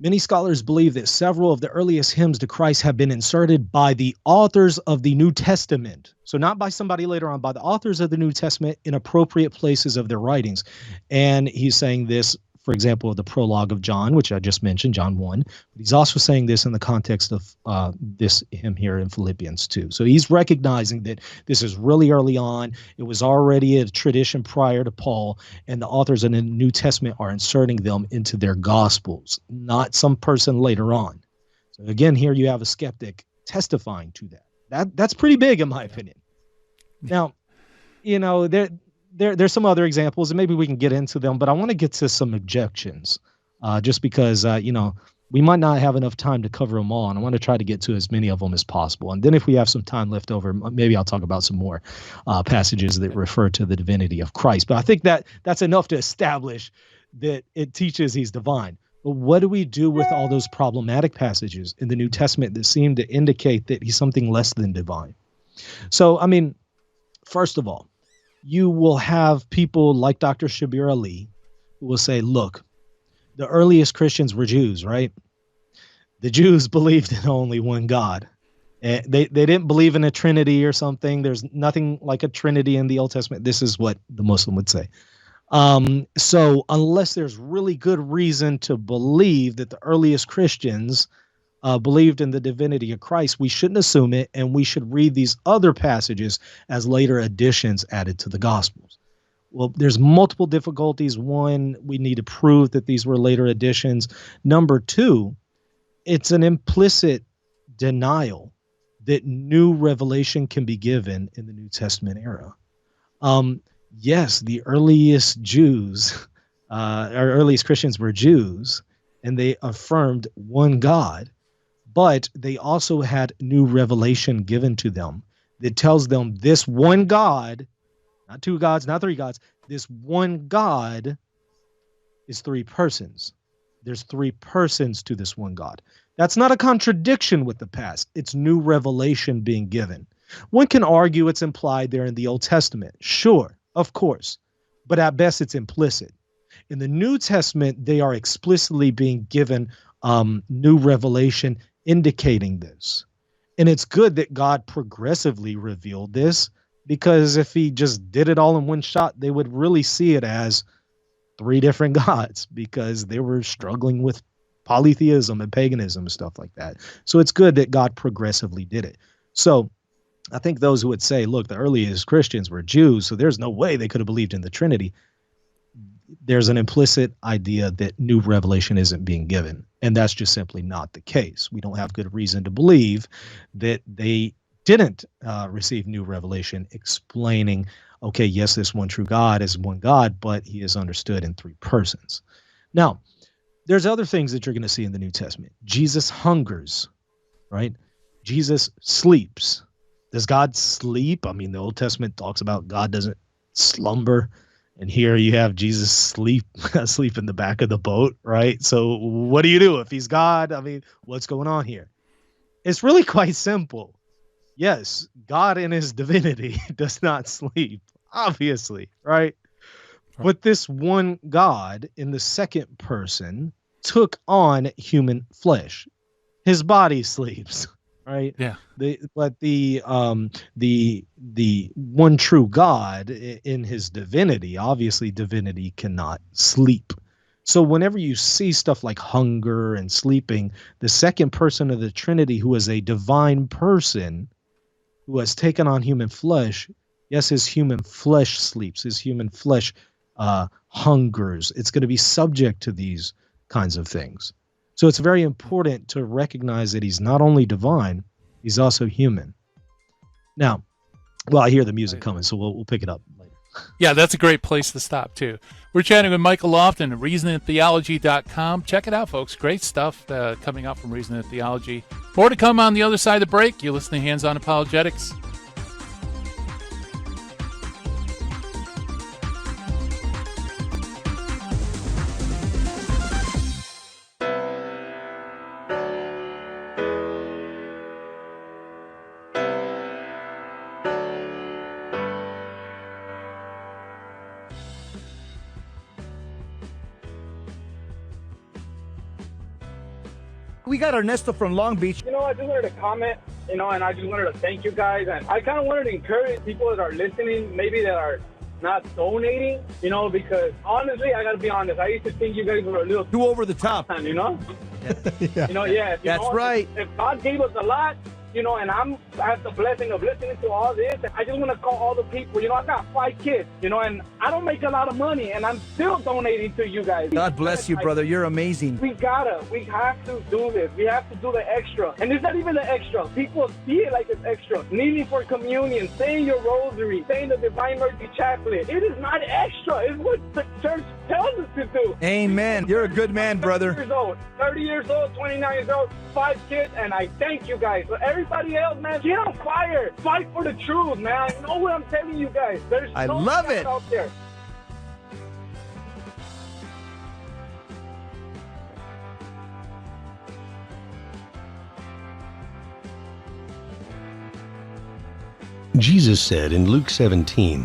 Many scholars believe that several of the earliest hymns to Christ have been inserted by the authors of the New Testament. So not by somebody later on, by the authors of the New Testament in appropriate places of their writings. And he's saying this, for example, the prologue of John, which I just mentioned, John 1. But he's also saying this in the context of this hymn here in Philippians 2. So he's recognizing that this is really early on. It was already a tradition prior to Paul, and the authors in the New Testament are inserting them into their Gospels, not some person later on. So again, here you have a skeptic testifying to that. That's pretty big, in my opinion. Now, there's some other examples, and maybe we can get into them, but I want to get to some objections, just because, we might not have enough time to cover them all, and I want to try to get to as many of them as possible. And then if we have some time left over, maybe I'll talk about some more passages that refer to the divinity of Christ. But I think that's enough to establish that it teaches he's divine. But what do we do with all those problematic passages in the New Testament that seem to indicate that he's something less than divine? So, I mean, first of all, you will have people like Dr. Shabir Ali who will say, look, the earliest Christians were Jews, right? The Jews believed in only one God. They didn't believe in a Trinity or something. There's nothing like a Trinity in the Old Testament. This is what the Muslim would say. So unless there's really good reason to believe that the earliest Christians believed in the divinity of Christ, we shouldn't assume it, and we should read these other passages as later additions added to the Gospels. Well, there's multiple difficulties. One, we need to prove that these were later additions. Number two, it's an implicit denial that new revelation can be given in the New Testament era. Yes, the earliest Jews, our earliest Christians were Jews, and they affirmed one God, but they also had new revelation given to them that tells them this one God, not two gods, not three gods, this one God is three persons. There's three persons to this one God. That's not a contradiction with the past. It's new revelation being given. One can argue it's implied there in the Old Testament. Sure, of course, but at best it's implicit. In the New Testament, they are explicitly being given new revelation indicating this. And it's good that God progressively revealed this, because if he just did it all in one shot, they would really see it as three different gods, because they were struggling with polytheism and paganism and stuff like that. So it's good that God progressively did it. So I think those who would say, look, the earliest Christians were Jews, so there's no way they could have believed in the Trinity, there's an implicit idea that new revelation isn't being given. And that's just simply not the case. We don't have good reason to believe that they didn't receive new revelation explaining, okay, yes, this one true God is one God, but he is understood in three persons. Now, there's other things that you're going to see in the New Testament. Jesus hungers, right? Jesus sleeps. Does God sleep? I mean, the Old Testament talks about God doesn't slumber. And here you have Jesus sleep in the back of the boat, right? So what do you do if he's God? I mean, what's going on here? It's really quite simple. Yes, God in his divinity does not sleep, obviously, right? But this one God in the second person took on human flesh. His body sleeps, right? Yeah. But the one true God in his divinity, obviously divinity cannot sleep. So whenever you see stuff like hunger and sleeping, the second person of the Trinity, who is a divine person who has taken on human flesh, yes, his human flesh sleeps, his human flesh hungers. It's going to be subject to these kinds of things. So it's very important to recognize that he's not only divine, he's also human. Now, well, I hear the music coming, so we'll pick it up later. Yeah, that's a great place to stop, too. We're chatting with Michael Lofton at reasoningtheology.com. Check it out, folks. Great stuff coming up from Reasoning Theology. More to come on the other side of the break. You're listening to Hands On Apologetics. We got Ernesto from Long Beach. I just wanted to comment, and I just wanted to thank you guys. And I kind of wanted to encourage people that are listening, maybe that are not donating, because honestly, I got to be honest. I used to think you guys were a little too over the top, Yeah. That's right. If God gave us a lot, and I have the blessing of listening to all this, I just want to call all the people. I got 5 kids, and I don't make a lot of money, and I'm still donating to you guys. God bless you, brother. You're amazing. We have to do this. We have to do the extra. And it's not even the extra. People see it like it's extra. Kneeling for communion, saying your rosary, saying the Divine Mercy Chaplet. It is not extra. It's what the church tells us to do. Amen. You're a good man, brother. 30 years old, 29 years old, 5 kids, and I thank you guys. So everybody else, man, get on fire. Fight for the truth, man. You know what I'm telling you guys. There's I so love much it. out there. Jesus said in Luke 17,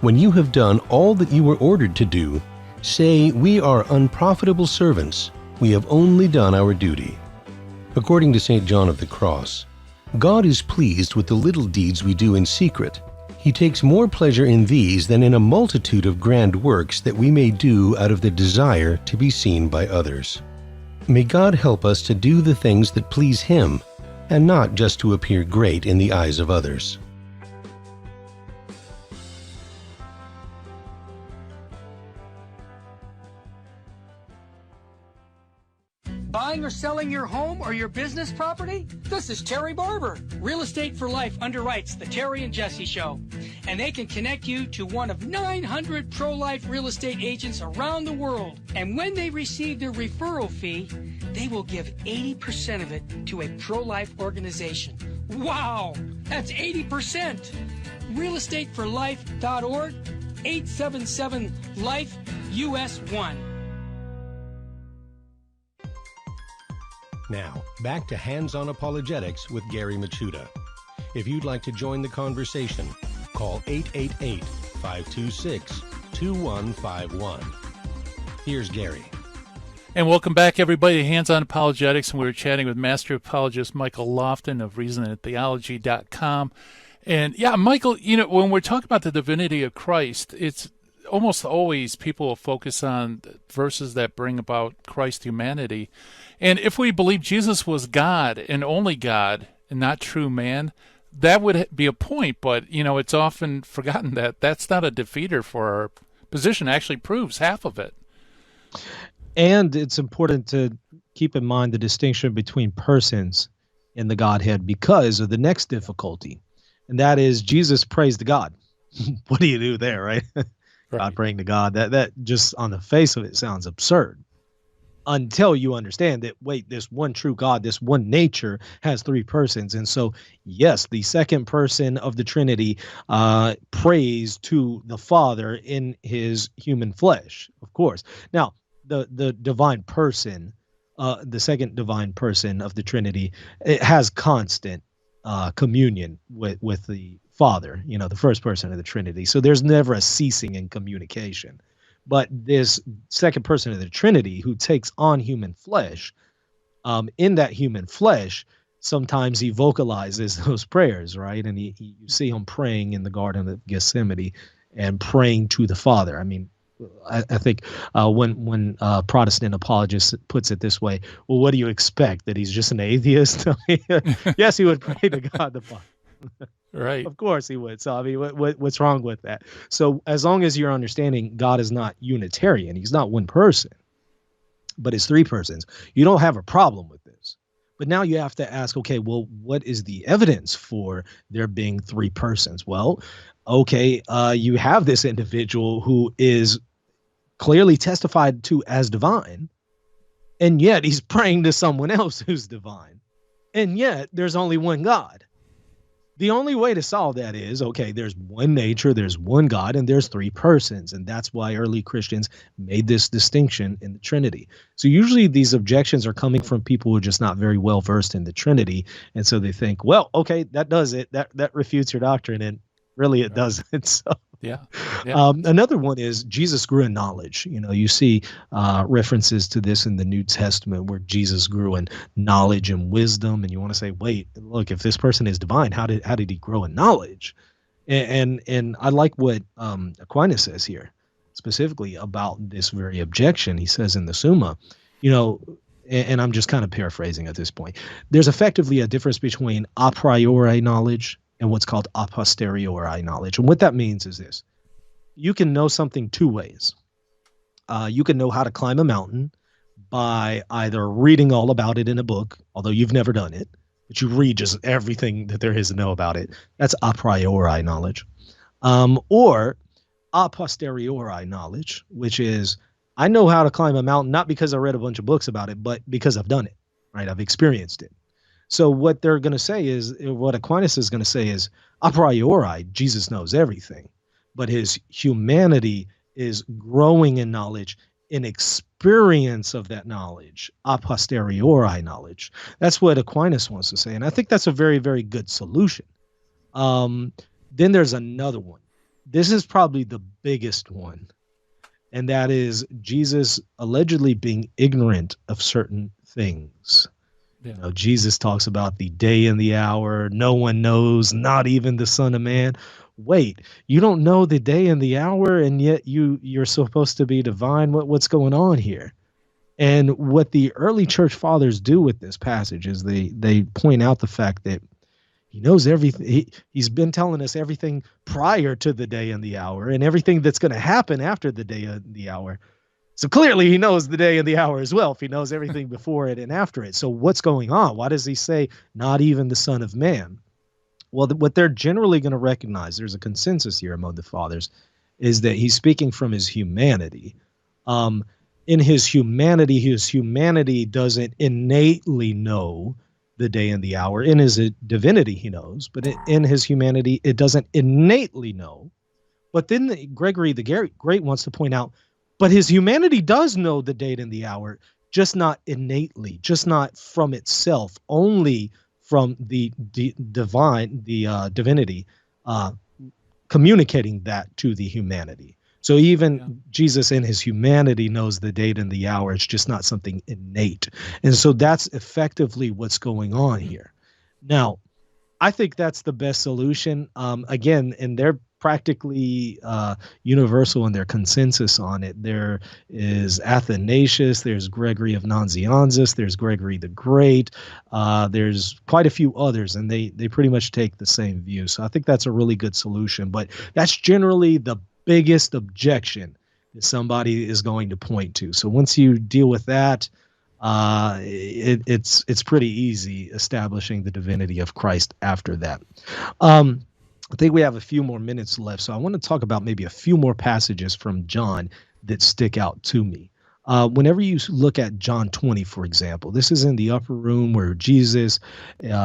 "When you have done all that you were ordered to do, say, 'We are unprofitable servants. We have only done our duty.'" According to St. John of the Cross, God is pleased with the little deeds we do in secret. He takes more pleasure in these than in a multitude of grand works that we may do out of the desire to be seen by others. May God help us to do the things that please Him, and not just to appear great in the eyes of others. Buying or selling your home or your business property? This is Terry Barber. Real Estate for Life underwrites the Terry and Jesse Show. And they can connect you to one of 900 pro-life real estate agents around the world. And when they receive their referral fee, they will give 80% of it to a pro-life organization. Wow, that's 80%. realestateforlife.org, 877-LIFE-US1. Now, back to Hands-On Apologetics with Gary Machuda. If you'd like to join the conversation, call 888-526-2151. Here's Gary. And welcome back, everybody, to Hands-On Apologetics. And we were chatting with Master Apologist Michael Lofton of ReasonandTheology.com. And, yeah, Michael, you know, when we're talking about the divinity of Christ, it's almost always people will focus on verses that bring about Christ's humanity. And if we believe Jesus was God and only God and not true man, that would be a point. But, you know, it's often forgotten that that's not a defeater for our position. It actually proves half of it. And it's important to keep in mind the distinction between persons in the Godhead because of the next difficulty. And that is Jesus prays to God. What do you do there, right? God praying to God. That just on the face of it sounds absurd. Until you understand that, wait, this one true God, this one nature has three persons. And so, yes, the second person of the Trinity prays to the Father in his human flesh, of course. Now, the divine person, the second divine person of the Trinity, it has constant communion with the Father, you know, the first person of the Trinity. So there's never a ceasing in communication. But this second person of the Trinity who takes on human flesh, in that human flesh, sometimes he vocalizes those prayers, right? And you see him praying in the Garden of Gethsemane and praying to the Father. I mean, I think when Protestant apologist puts it this way, well, what do you expect? That he's just an atheist? Yes, he would pray to God the Father. Right. Of course he would. So, I mean, what's wrong with that? So as long as you're understanding God is not Unitarian, he's not one person, but it's three persons, you don't have a problem with this. But now you have to ask, okay, well, what is the evidence for there being three persons? Well, okay, you have this individual who is clearly testified to as divine, and yet he's praying to someone else who's divine. And yet there's only one God. The only way to solve that is, okay, there's one nature, there's one God, and there's three persons. And that's why early Christians made this distinction in the Trinity. So usually these objections are coming from people who are just not very well versed in the Trinity. And so they think, well, okay, that does it. That refutes your doctrine. And really it doesn't. So Yeah. another one is Jesus grew in knowledge. You know, you see references to this in the New Testament where Jesus grew in knowledge and wisdom. And you want to say, wait, look, if this person is divine, how did he grow in knowledge? And I like what Aquinas says here specifically about this very objection. He says in the Summa, you know, and I'm just kind of paraphrasing at this point, there's effectively a difference between a priori knowledge and what's called a posteriori knowledge. And what that means is this. You can know something two ways. You can know how to climb a mountain by either reading all about it in a book, although you've never done it, but you read just everything that there is to know about it. That's a priori knowledge. Or a posteriori knowledge, which is I know how to climb a mountain, not because I read a bunch of books about it, but because I've done it, right? I've experienced it. So what they're going to say is, what Aquinas is going to say is, a priori, Jesus knows everything, but his humanity is growing in knowledge, in experience of that knowledge, a posteriori knowledge. That's what Aquinas wants to say, and I think that's a very, very good solution. Then there's another one. This is probably the biggest one, and that is Jesus allegedly being ignorant of certain things. Yeah. You know, Jesus talks about the day and the hour. No one knows, not even the Son of Man. Wait, you don't know the day and the hour, and yet you're supposed to be divine? What's going on here? And what the early church fathers do with this passage is they point out the fact that he knows everything. He's been telling us everything prior to the day and the hour, and everything that's going to happen after the day and the hour. So clearly he knows the day and the hour as well, if he knows everything before it and after it. So what's going on? Why does he say not even the Son of Man? Well, what they're generally going to recognize, there's a consensus here among the fathers, is that he's speaking from his humanity. In his humanity doesn't innately know the day and the hour. In his divinity, he knows, but in his humanity, it doesn't innately know. But then Gregory the Great wants to point out, but his humanity does know the date and the hour, just not innately, just not from itself, only from the divinity communicating that to the humanity. So even Jesus in his humanity knows the date and the hour. It's just not something innate. And so that's effectively what's going on here. Now, I think that's the best solution. Again, and they're practically universal in their consensus on it. There is Athanasius, there's Gregory of Nazianzus, there's Gregory the Great, there's quite a few others, and they pretty much take the same view. So I think that's a really good solution, but that's generally the biggest objection that somebody is going to point to. So once you deal with that, it's pretty easy establishing the divinity of Christ after that. I think we have a few more minutes left, so I want to talk about maybe a few more passages from John that stick out to me. Whenever you look at John 20, for example, this is in the upper room where Jesus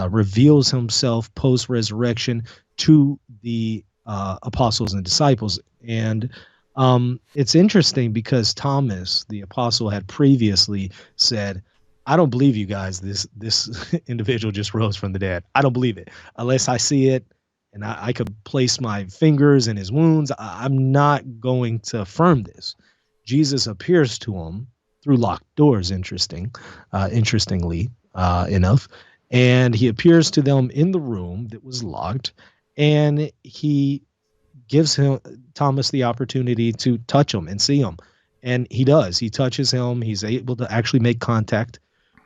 reveals himself post-resurrection to the apostles and disciples. And it's interesting because Thomas, the apostle, had previously said, I don't believe you guys, this individual just rose from the dead. I don't believe it unless I see it and I could place my fingers in his wounds. I'm not going to affirm this. Jesus appears to him through locked doors, interestingly enough. And he appears to them in the room that was locked, and he gives Thomas the opportunity to touch him and see him. And he does. He touches him. He's able to actually make contact,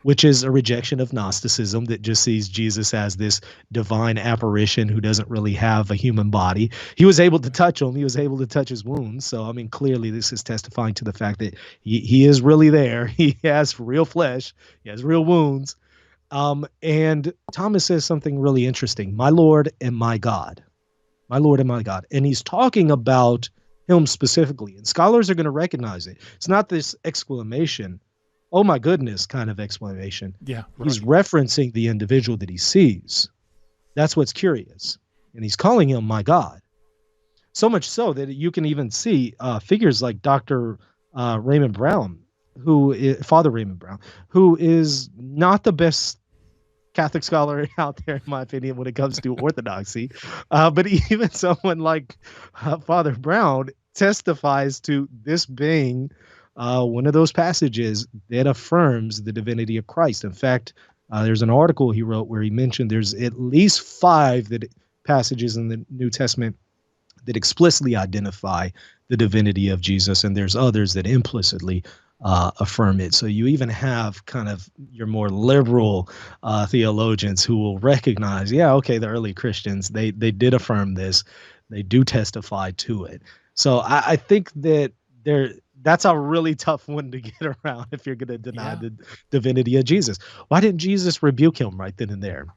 which is a rejection of Gnosticism that just sees Jesus as this divine apparition who doesn't really have a human body. He was able to touch him. He was able to touch his wounds. So, I mean, clearly this is testifying to the fact that he is really there. He has real flesh. He has real wounds. And Thomas says something really interesting. My Lord and my God. My Lord and my God. And he's talking about him specifically. And scholars are going to recognize it. It's not this exclamation, oh my goodness, kind of exclamation. Yeah, right. He's referencing the individual that he sees. That's what's curious. And he's calling him my God. So much so that you can even see figures like Dr. Raymond Brown, Father Raymond Brown, who is not the best Catholic scholar out there, in my opinion, when it comes to orthodoxy. But even someone like Father Brown testifies to this being one of those passages that affirms the divinity of Christ. In fact, there's an article he wrote where he mentioned there's at least 5 passages in the New Testament that explicitly identify the divinity of Jesus, and there's others that implicitly affirm it. So you even have kind of your more liberal theologians who will recognize, yeah, okay, the early Christians, they did affirm this. They do testify to it. So I think that that's a really tough one to get around if you're going to deny the divinity of Jesus. Why didn't Jesus rebuke him right then and there?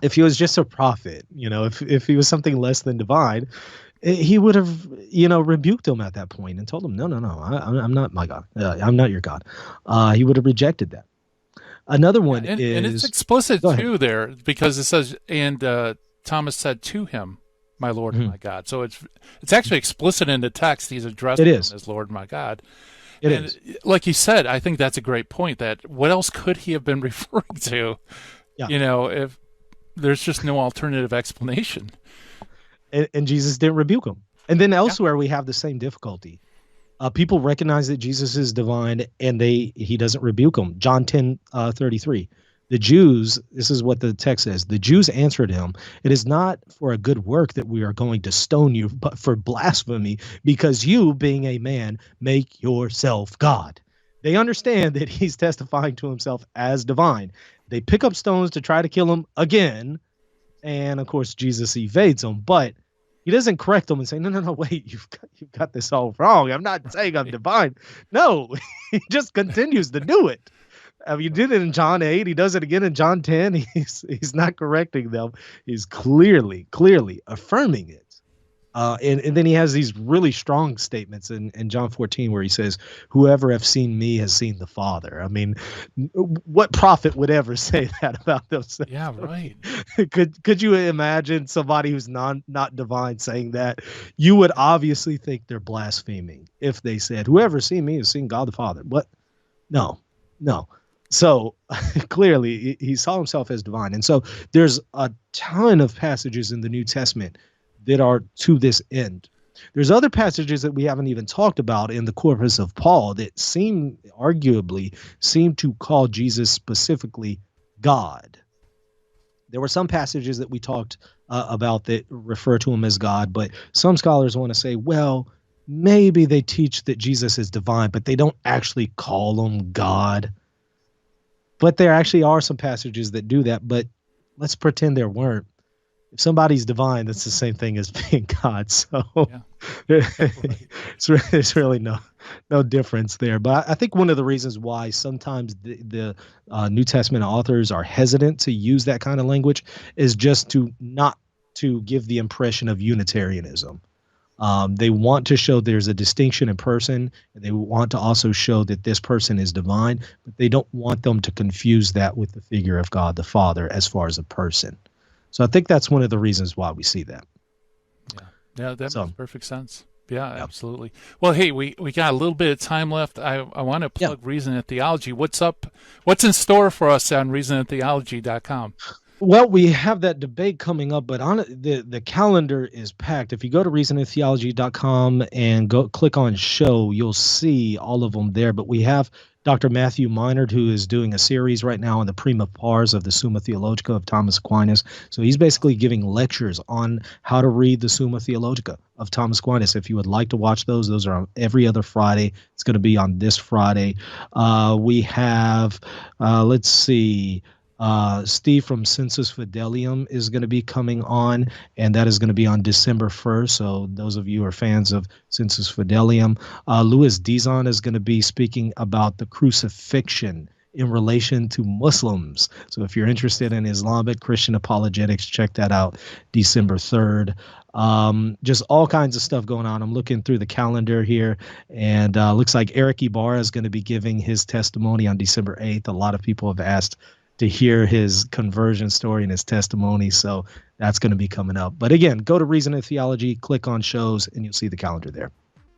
If he was just a prophet, if he was something less than divine, he would have, rebuked him at that point and told him, no, I'm not my God. I'm not your God. He would have rejected that. Another one and is... it's explicit too there, because it says, and Thomas said to him, my Lord and my God. So it's actually explicit in the text. He's addressing him as Lord and my God. It is. Like you said, I think that's a great point, that what else could he have been referring to? Yeah. If there's just no alternative explanation. And Jesus didn't rebuke him. And then elsewhere we have the same difficulty. People recognize that Jesus is divine, and he doesn't rebuke them. John 10:33. The Jews, this is what the text says, the Jews answered him, it is not for a good work that we are going to stone you, but for blasphemy, because you, being a man, make yourself God. They understand that he's testifying to himself as divine. They pick up stones to try to kill him again. And of course, Jesus evades them, but he doesn't correct them and say, no, wait, you've got this all wrong. I'm not saying I'm divine. No, he just continues to do it. I mean, he did it in John 8. He does it again in John 10. He's not correcting them. He's clearly affirming it. And then he has these really strong statements in John 14 where he says, whoever have seen me has seen the Father. I mean, what prophet would ever say that about themselves? Yeah, right. Could you imagine somebody who's not divine saying that? You would obviously think they're blaspheming if they said, whoever has seen me has seen God the Father. But no. So clearly he saw himself as divine. And so there's a ton of passages in the New Testament that are to this end. There's other passages that we haven't even talked about in the corpus of Paul that arguably seem to call Jesus specifically God. There were some passages that we talked about that refer to him as God, but some scholars want to say, well, maybe they teach that Jesus is divine, but they don't actually call him God. But there actually are some passages that do that, but let's pretend there weren't. If somebody's divine, that's the same thing as being God. So it's really no difference there. But I think one of the reasons why sometimes the New Testament authors are hesitant to use that kind of language is just not to give the impression of Unitarianism. They want to show there's a distinction in person, and they want to also show that this person is divine, but they don't want them to confuse that with the figure of God the Father as far as a person. So I think that's one of the reasons why we see that. Yeah, that makes perfect sense. Yeah, absolutely. Well, hey, we got a little bit of time left. I want to plug Reason and Theology. What's up? What's in store for us on reasonandtheology.com? Well, we have that debate coming up, but the calendar is packed. If you go to reasonandtheology.com and go click on show, you'll see all of them there. But we have Dr. Matthew Meinert, who is doing a series right now on the Prima Pars of the Summa Theologica of Thomas Aquinas. So he's basically giving lectures on how to read the Summa Theologica of Thomas Aquinas. If you would like to watch those are on every other Friday. It's going to be on this Friday. We have, Steve from Sensus Fidelium is going to be coming on, and that is going to be on December 1st. So those of you who are fans of Sensus Fidelium, Louis Dizon is going to be speaking about the crucifixion in relation to Muslims. So if you're interested in Islamic Christian apologetics, check that out December 3rd. Just all kinds of stuff going on. I'm looking through the calendar here, and looks like Eric Ibarra is going to be giving his testimony on December 8th. A lot of people have asked to hear his conversion story and his testimony. So that's going to be coming up. But again, go to Reason and Theology, click on shows, and you'll see the calendar there.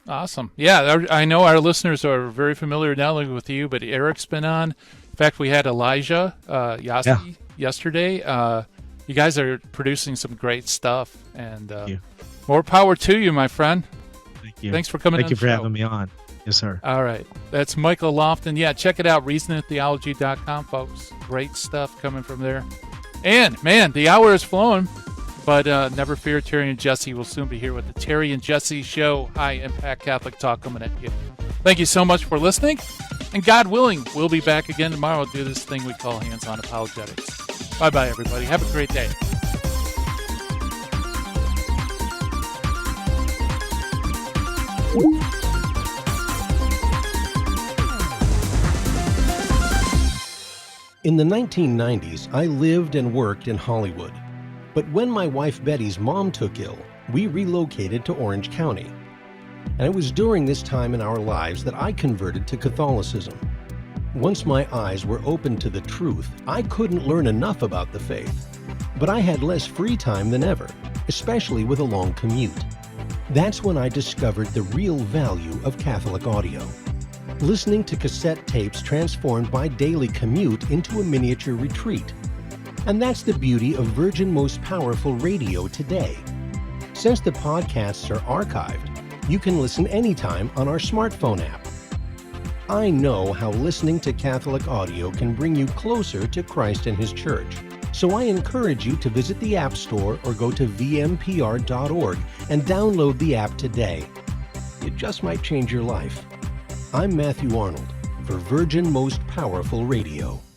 Awesome. Yeah, I know our listeners are very familiar not only with you, but Eric's been on. In fact, we had Elijah Hasty yesterday. You guys are producing some great stuff, and more power to you, my friend. Thank you. Thanks for coming on. Thank you for having me on. Yes, sir. All right. That's Michael Lofton. Yeah, check it out, reasonandtheology.com, folks. Great stuff coming from there. And, man, the hour is flowing, but never fear, Terry and Jesse will soon be here with the Terry and Jesse Show, high-impact Catholic talk coming at you. Thank you so much for listening, and God willing, we'll be back again tomorrow to do this thing we call Hands-On Apologetics. Bye-bye, everybody. Have a great day. In the 1990s, I lived and worked in Hollywood. But when my wife Betty's mom took ill, we relocated to Orange County. And it was during this time in our lives that I converted to Catholicism. Once my eyes were opened to the truth, I couldn't learn enough about the faith. But I had less free time than ever, especially with a long commute. That's when I discovered the real value of Catholic audio. Listening to cassette tapes transformed my daily commute into a miniature retreat. And that's the beauty of Virgin Most Powerful Radio today. Since the podcasts are archived, you can listen anytime on our smartphone app. I know how listening to Catholic audio can bring you closer to Christ and His Church. So I encourage you to visit the App Store or go to vmpr.org and download the app today. It just might change your life. I'm Matthew Arnold. for Virgin Most Powerful Radio.